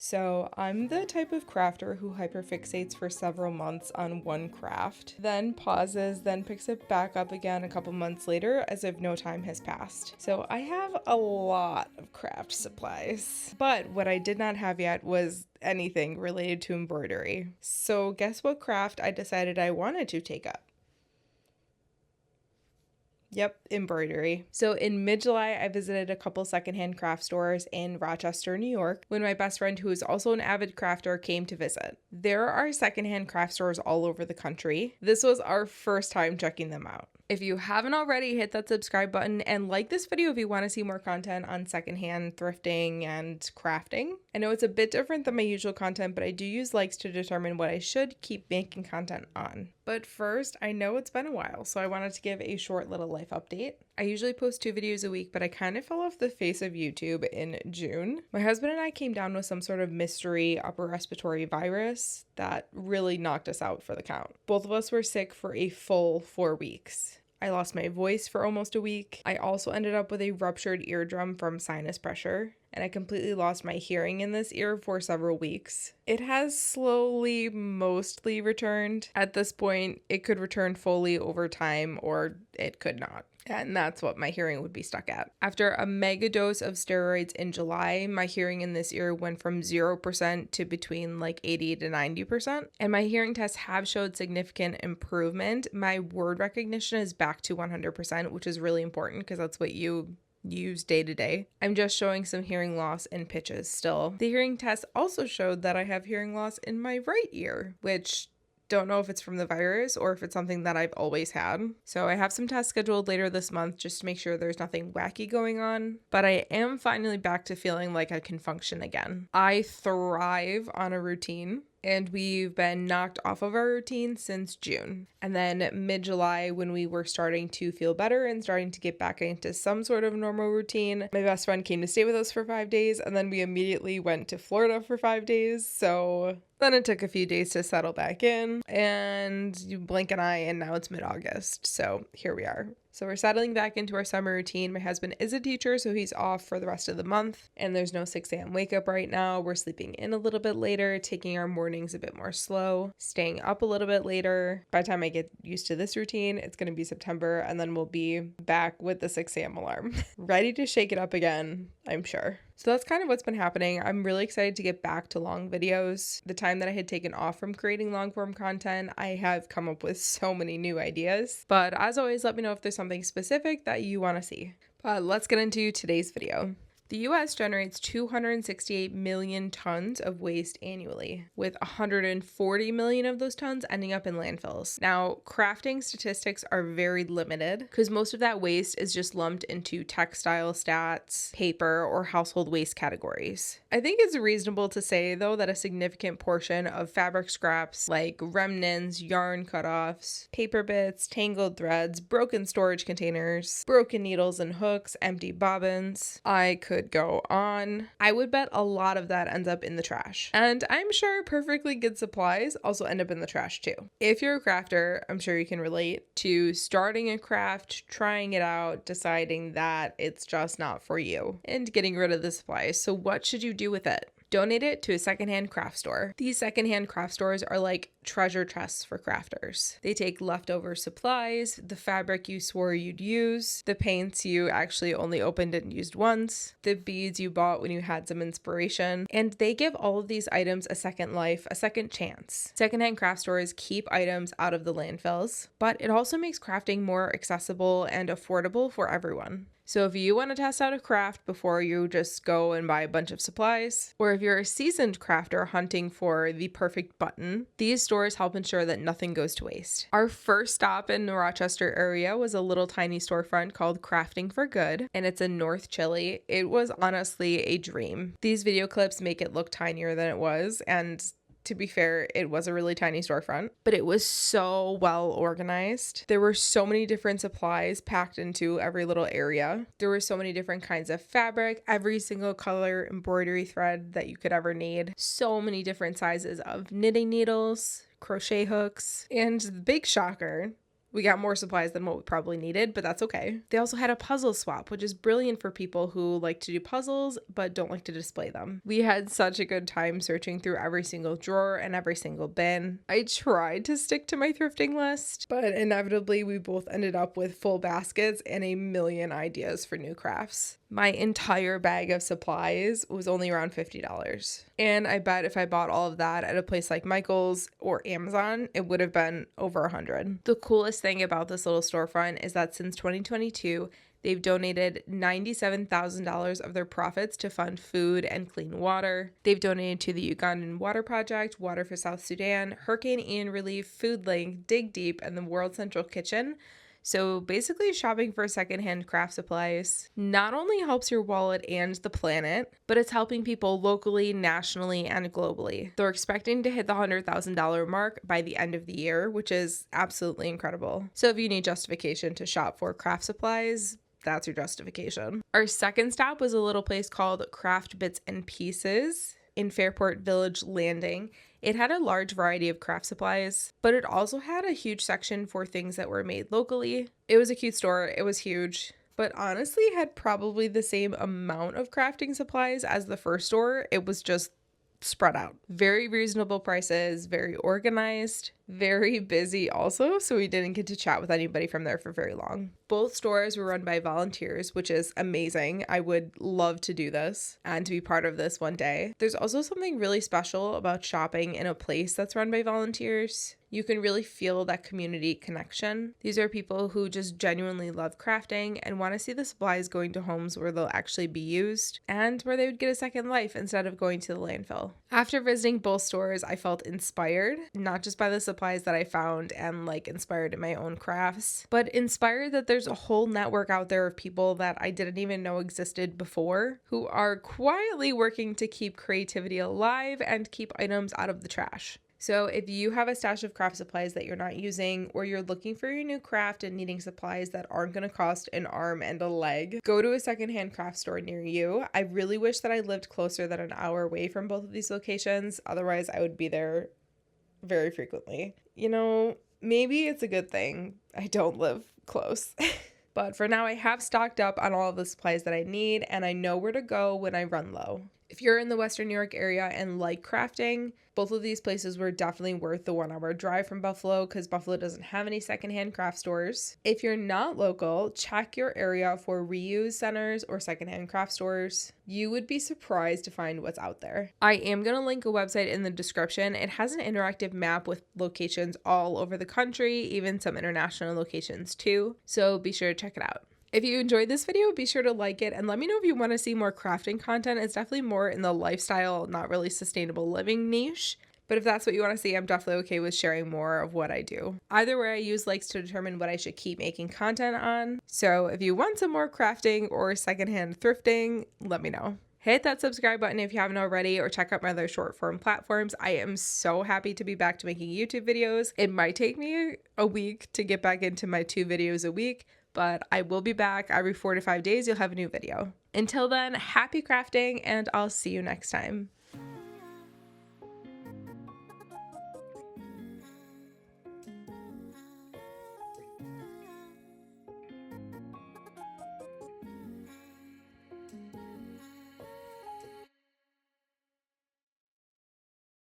So I'm the type of crafter who hyperfixates for several months on one craft, then pauses, then picks it back up again a couple months later as if no time has passed. So I have a lot of craft supplies, but what I did not have yet was anything related to embroidery. So guess what craft I decided I wanted to take up? Yep, embroidery. So in mid-July, I visited a couple secondhand craft stores in Rochester, New York, when my best friend, who is also an avid crafter, came to visit. There are secondhand craft stores all over the country. This was our first time checking them out. If you haven't already, hit that subscribe button and like this video if you want to see more content on secondhand thrifting and crafting. I know it's a bit different than my usual content, but I do use likes to determine what I should keep making content on. But first, I know it's been a while, so I wanted to give a short little life update. I usually post 2 videos a week, but I kind of fell off the face of YouTube in June. My husband and I came down with some sort of mystery upper respiratory virus that really knocked us out for the count. Both of us were sick for a full 4 weeks. I lost my voice for almost a week. I also ended up with a ruptured eardrum from sinus pressure, and I completely lost my hearing in this ear for several weeks. It has slowly, mostly returned. At this point, it could return fully over time, or it could not. And that's what my hearing would be stuck at. After a mega dose of steroids in July, my hearing in this ear went from 0% to between like 80 to 90%. And my hearing tests have showed significant improvement. My word recognition is back to 100%, which is really important because that's what you use day to day. I'm just showing some hearing loss in pitches still. The hearing test also showed that I have hearing loss in my right ear, which don't know if it's from the virus or if it's something that I've always had. So I have some tests scheduled later this month just to make sure there's nothing wacky going on. But I am finally back to feeling like I can function again. I thrive on a routine, and we've been knocked off of our routine since June. And then mid-July, when we were starting to feel better and starting to get back into some sort of normal routine, my best friend came to stay with us for 5 days, and then we immediately went to Florida for 5 days. So then it took a few days to settle back in, and you blink an eye and now it's mid-August. So here we are. So we're settling back into our summer routine. My husband is a teacher, so he's off for the rest of the month. And there's no 6 a.m. wake up right now. We're sleeping in a little bit later, taking our mornings a bit more slow, staying up a little bit later. By the time I get used to this routine, it's going to be September, and then we'll be back with the 6 a.m. alarm. Ready to shake it up again, I'm sure. So that's kind of what's been happening. I'm really excited to get back to long videos. The time that I had taken off from creating long form content, I have come up with so many new ideas. But as always, let me know if there's something specific that you want to see. But let's get into today's video. The US generates 268 million tons of waste annually, with 140 million of those tons ending up in landfills. Now, crafting statistics are very limited because most of that waste is just lumped into textile stats, paper, or household waste categories. I think it's reasonable to say, though, that a significant portion of fabric scraps like remnants, yarn cutoffs, paper bits, tangled threads, broken storage containers, broken needles and hooks, empty bobbins, I could go on. I would bet a lot of that ends up in the trash. And I'm sure perfectly good supplies also end up in the trash too. If you're a crafter, I'm sure you can relate to starting a craft, trying it out, deciding that it's just not for you, and getting rid of the supplies. So what should you do with it? Donate it to a secondhand craft store. These secondhand craft stores are like treasure chests for crafters. They take leftover supplies, the fabric you swore you'd use, the paints you actually only opened and used once, the beads you bought when you had some inspiration, and they give all of these items a second life, a second chance. Secondhand craft stores keep items out of the landfills, but it also makes crafting more accessible and affordable for everyone. So if you want to test out a craft before you just go and buy a bunch of supplies, or if you're a seasoned crafter hunting for the perfect button, these stores help ensure that nothing goes to waste. Our first stop in the Rochester area was a little tiny storefront called Crafting for Good, and it's in North Chile. It was honestly a dream. These video clips make it look tinier than it was, and to be fair, it was a really tiny storefront, but it was so well organized. There were so many different supplies packed into every little area. There were so many different kinds of fabric, every single color embroidery thread that you could ever need. So many different sizes of knitting needles, crochet hooks, and the big shocker, We got more supplies than what we probably needed, but that's okay. They also had a puzzle swap, which is brilliant for people who like to do puzzles but don't like to display them. We had such a good time searching through every single drawer and every single bin. I tried to stick to my thrifting list, but inevitably we both ended up with full baskets and a million ideas for new crafts. My entire bag of supplies was only around $50. And I bet if I bought all of that at a place like Michael's or Amazon, it would have been over $100. The coolest thing about this little storefront is that since 2022, they've donated $97,000 of their profits to fund food and clean water. They've donated to the Ugandan Water Project, Water for South Sudan, Hurricane Ian Relief, Food Link, Dig Deep, and the World Central Kitchen. So basically, shopping for secondhand craft supplies not only helps your wallet and the planet, but it's helping people locally, nationally, and globally. They're expecting to hit the $100,000 mark by the end of the year, which is absolutely incredible. So if you need justification to shop for craft supplies, that's your justification. Our second stop was a little place called Craft Bits and Pieces in Fairport Village Landing. It had a large variety of craft supplies, but it also had a huge section for things that were made locally. It was a cute store. It was huge, but honestly had probably the same amount of crafting supplies as the first store. It was just spread out. Very reasonable prices, very organized, very busy also, so we didn't get to chat with anybody from there for very long. Both stores were run by volunteers, which is amazing. I would love to do this and to be part of this one day. There's also something really special about shopping in a place that's run by volunteers. You can really feel that community connection. These are people who just genuinely love crafting and want to see the supplies going to homes where they'll actually be used and where they would get a second life instead of going to the landfill. After visiting both stores, I felt inspired, not just by the supplies that I found and inspired in my own crafts, but inspired that there's a whole network out there of people that I didn't even know existed before who are quietly working to keep creativity alive and keep items out of the trash. So if you have a stash of craft supplies that you're not using, or you're looking for your new craft and needing supplies that aren't going to cost an arm and a leg, go to a secondhand craft store near you. I really wish that I lived closer than an hour away from both of these locations. Otherwise, I would be there very frequently. Maybe it's a good thing I don't live close. But for now, I have stocked up on all of the supplies that I need, and I know where to go when I run low. If you're in the Western New York area and like crafting, both of these places were definitely worth the 1 hour drive from Buffalo because Buffalo doesn't have any secondhand craft stores. If you're not local, check your area for reuse centers or secondhand craft stores. You would be surprised to find what's out there. I am going to link a website in the description. It has an interactive map with locations all over the country, even some international locations too. So be sure to check it out. If you enjoyed this video, be sure to like it and let me know if you want to see more crafting content. It's definitely more in the lifestyle, not really sustainable living niche. But if that's what you want to see, I'm definitely okay with sharing more of what I do. Either way, I use likes to determine what I should keep making content on. So if you want some more crafting or secondhand thrifting, let me know. Hit that subscribe button if you haven't already, or check out my other short form platforms. I am so happy to be back to making YouTube videos. It might take me a week to get back into my 2 videos a week, but I will be back every 4 to 5 days. You'll have a new video. Until then, happy crafting, and I'll see you next time.